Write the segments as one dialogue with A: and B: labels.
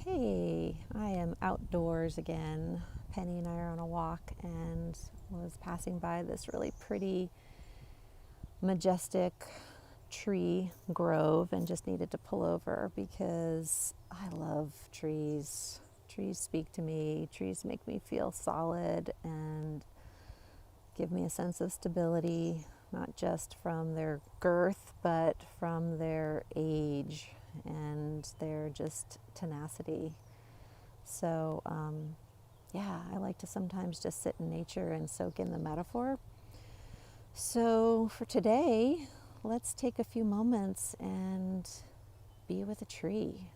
A: Hey, I am outdoors again. Penny and I are on a walk and was passing by this really pretty, majestic tree grove and just needed to pull over because I love trees. Trees speak to me, trees make me feel solid and give me a sense of stability, not just from their girth, but from their age and their just tenacity. So, yeah, I like to sometimes just sit in nature and soak in the metaphor. So, for today, let's take a few moments and be with a tree.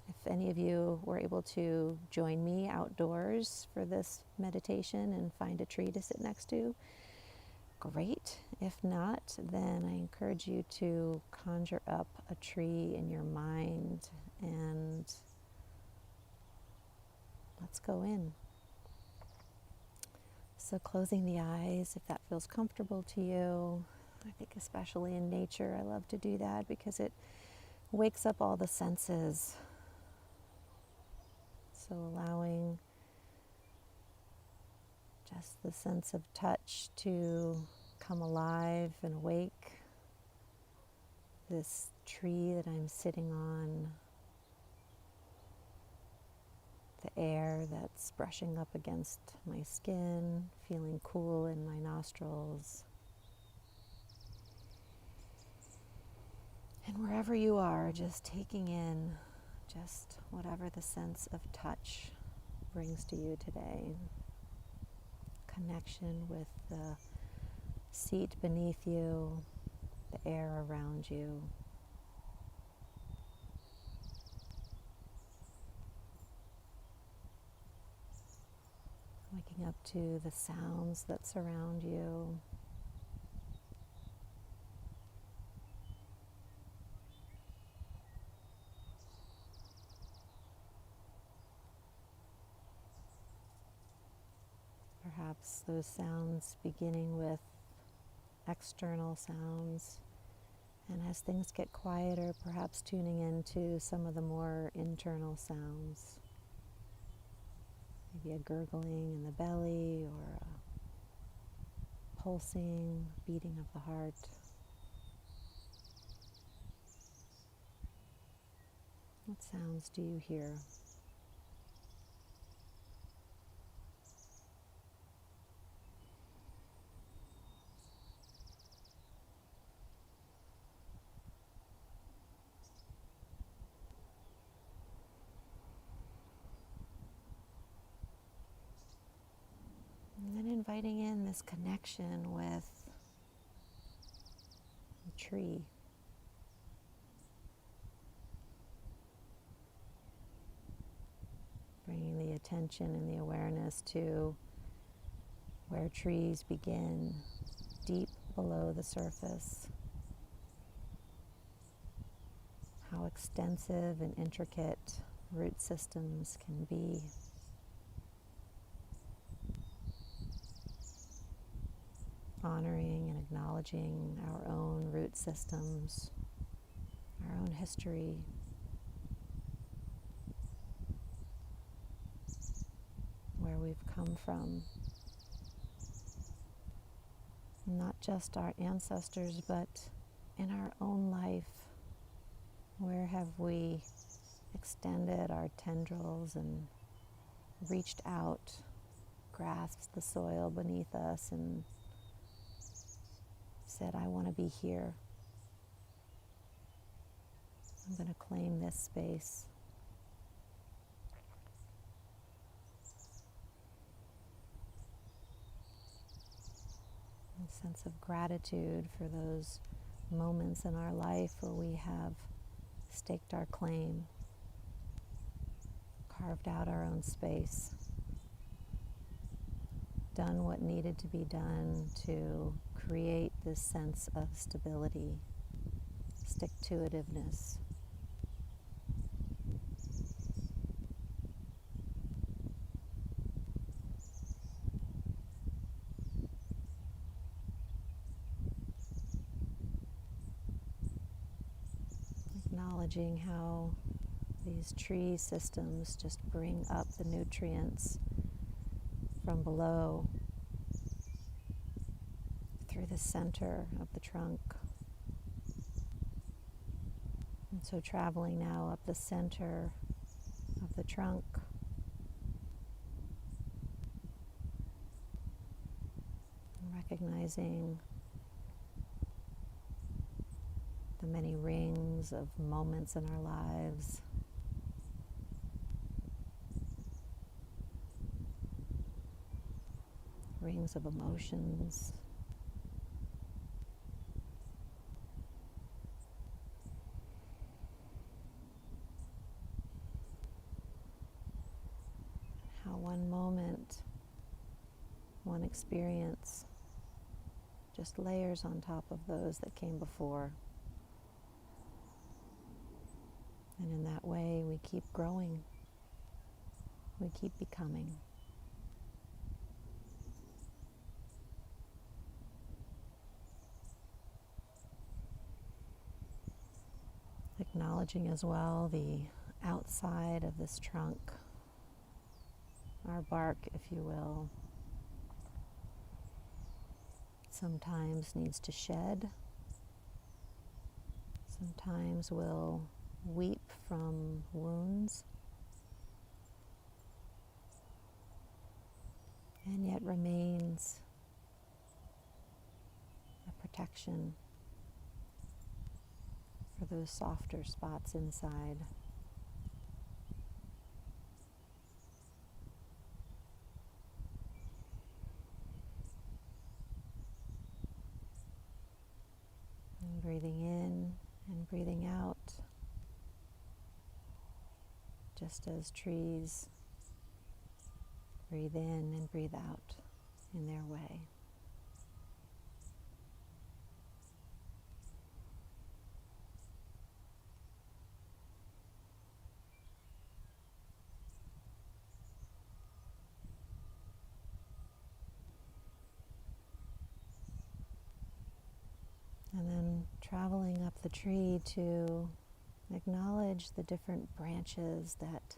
A: If any of you were able to join me outdoors for this meditation and find a tree to sit next to, great. If not, then I encourage you to conjure up a tree in your mind and let's go in. So closing the eyes, if that feels comfortable to you. I think especially in nature, I love to do that because it wakes up all the senses. So allowing just the sense of touch to come alive and awake. This tree that I'm sitting on, the air that's brushing up against my skin, feeling cool in my nostrils. And wherever you are, just taking in just whatever the sense of touch brings to you today. Connection with the seat beneath you, the air around you. Waking up to the sounds that surround you. Perhaps those sounds beginning with external sounds, and as things get quieter, perhaps tuning into some of the more internal sounds. Maybe a gurgling in the belly or a pulsing, beating of the heart. What sounds do you hear? And then inviting in this connection with the tree. Bringing the attention and the awareness to where trees begin, deep below the surface. How extensive and intricate root systems can be. Honoring and acknowledging our own root systems, our own history. Where we've come from. Not just our ancestors, but in our own life. Where have we extended our tendrils and reached out, grasped the soil beneath us and said, I want to be here. I'm going to claim this space. A sense of gratitude for those moments in our life where we have staked our claim, carved out our own space, done what needed to be done to create this sense of stability, stick-to-itiveness. Acknowledging how These tree systems just bring up the nutrients from below through the center of the trunk. And so traveling now up the center of the trunk, recognizing the many rings of moments in our lives, rings of emotions, how one moment, one experience just layers on top of those that came before. And in that way, we keep growing. We keep becoming. Acknowledging as well the outside of this trunk, our bark, if you will, sometimes needs to shed. Sometimes will weep from wounds, and yet remains a protection for those softer spots inside. And breathing in and breathing out, just as trees breathe in and breathe out in their way. And then traveling up the tree to acknowledge the different branches that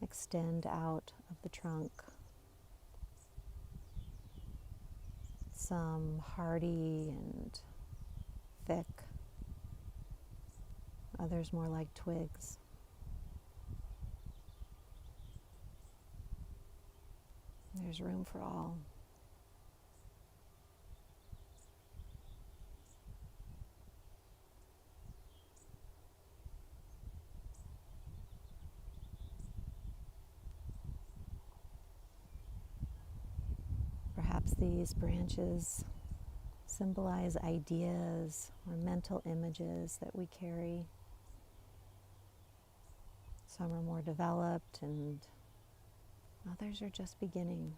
A: extend out of the trunk. Some hardy and thick, others more like twigs. There's room for all. Perhaps these branches symbolize ideas or mental images that we carry. Some are more developed and others are just beginning.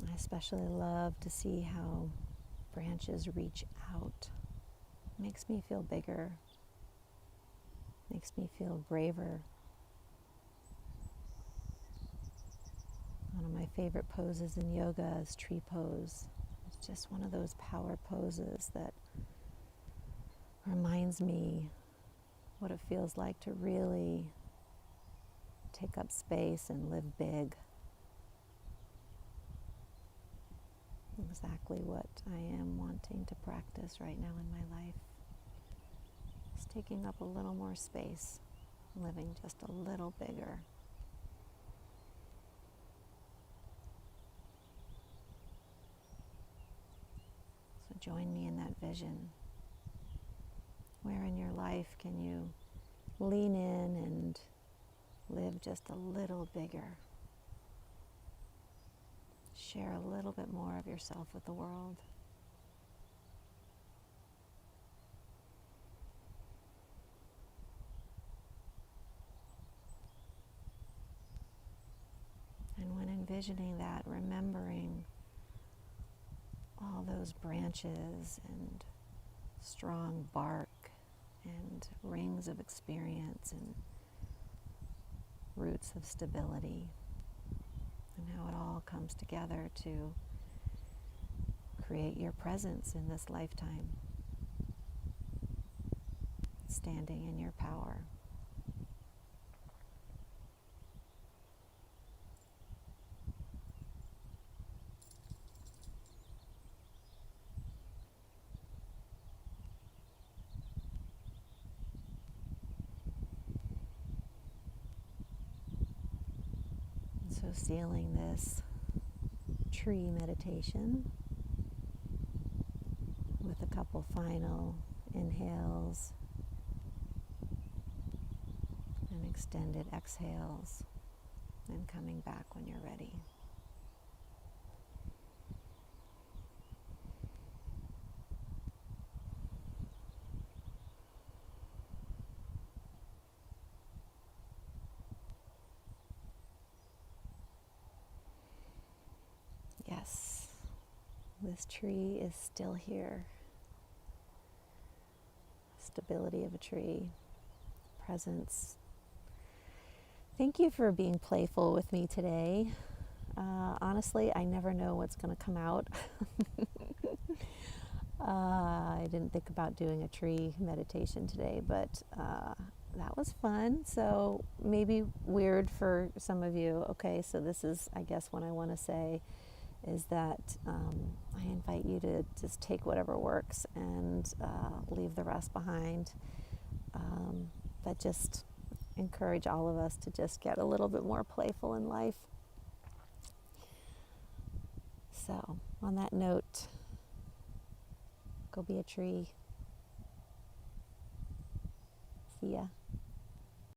A: I especially love to see how branches reach out. Makes me feel bigger, makes me feel braver. One of my favorite poses in yoga is tree pose. It's just one of those power poses that reminds me what it feels like to really take up space and live big. Exactly what I am wanting to practice right now in my life. Just taking up a little more space, living just a little bigger. So join me in that vision. Where in your life can you lean in and live just a little bigger? Share a little bit more of yourself with the world. And when envisioning that, remembering all those branches and strong bark and rings of experience and roots of stability, and how it all comes together to create your presence in this lifetime, standing in your power. So sealing this tree meditation with a couple final inhales and extended exhales, and coming back when you're ready. Yes, this tree is still here. Stability of a tree, presence. Thank you for being playful with me today. Honestly, I never know what's going to come out. I didn't think about doing a tree meditation today, but that was fun. So maybe weird for some of you. Okay, so this is, I guess, what I want to say is that I invite you to just take whatever works and leave the rest behind. But just encourage all of us to just get a little bit more playful in life. So, on that note, go be a tree. See ya.